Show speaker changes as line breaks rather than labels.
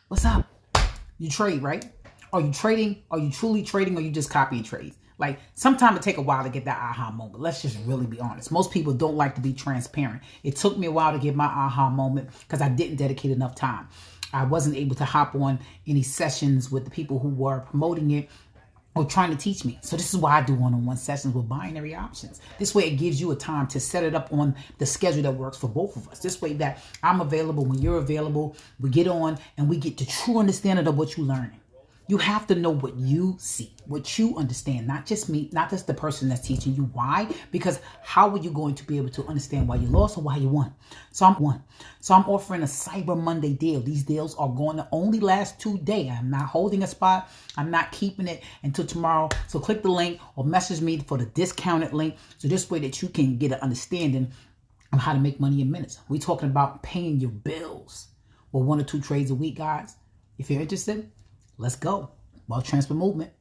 What's up? You trade, right? Are you trading? Are you truly trading, or you just copying trades? Like, sometimes it take a while to get that aha moment. Let's just really be honest. Most people don't like to be transparent. It took me a while to get my aha moment because I didn't dedicate enough time. I wasn't able to hop on any sessions with the people who were promoting it or trying to teach me. So this is why I do one-on-one sessions with binary options. This way it gives you a time to set it up on the schedule that works for both of us. This way that I'm available when you're available. We get on and we get the true understanding of what you're learning. You have to know what you see, what you understand, not just me, not just the person that's teaching you. Why? Because how are you going to be able to understand why you lost or why you won? So I'm offering a Cyber Monday deal. These deals are going to only last 2 days. I'm not holding a spot. I'm not keeping it until tomorrow. So click the link or message me for the discounted link. So this way that you can get an understanding of how to make money in minutes. We're talking about paying your bills with 1 or 2 trades a week, guys. If you're interested, let's go. Wealth transfer movement.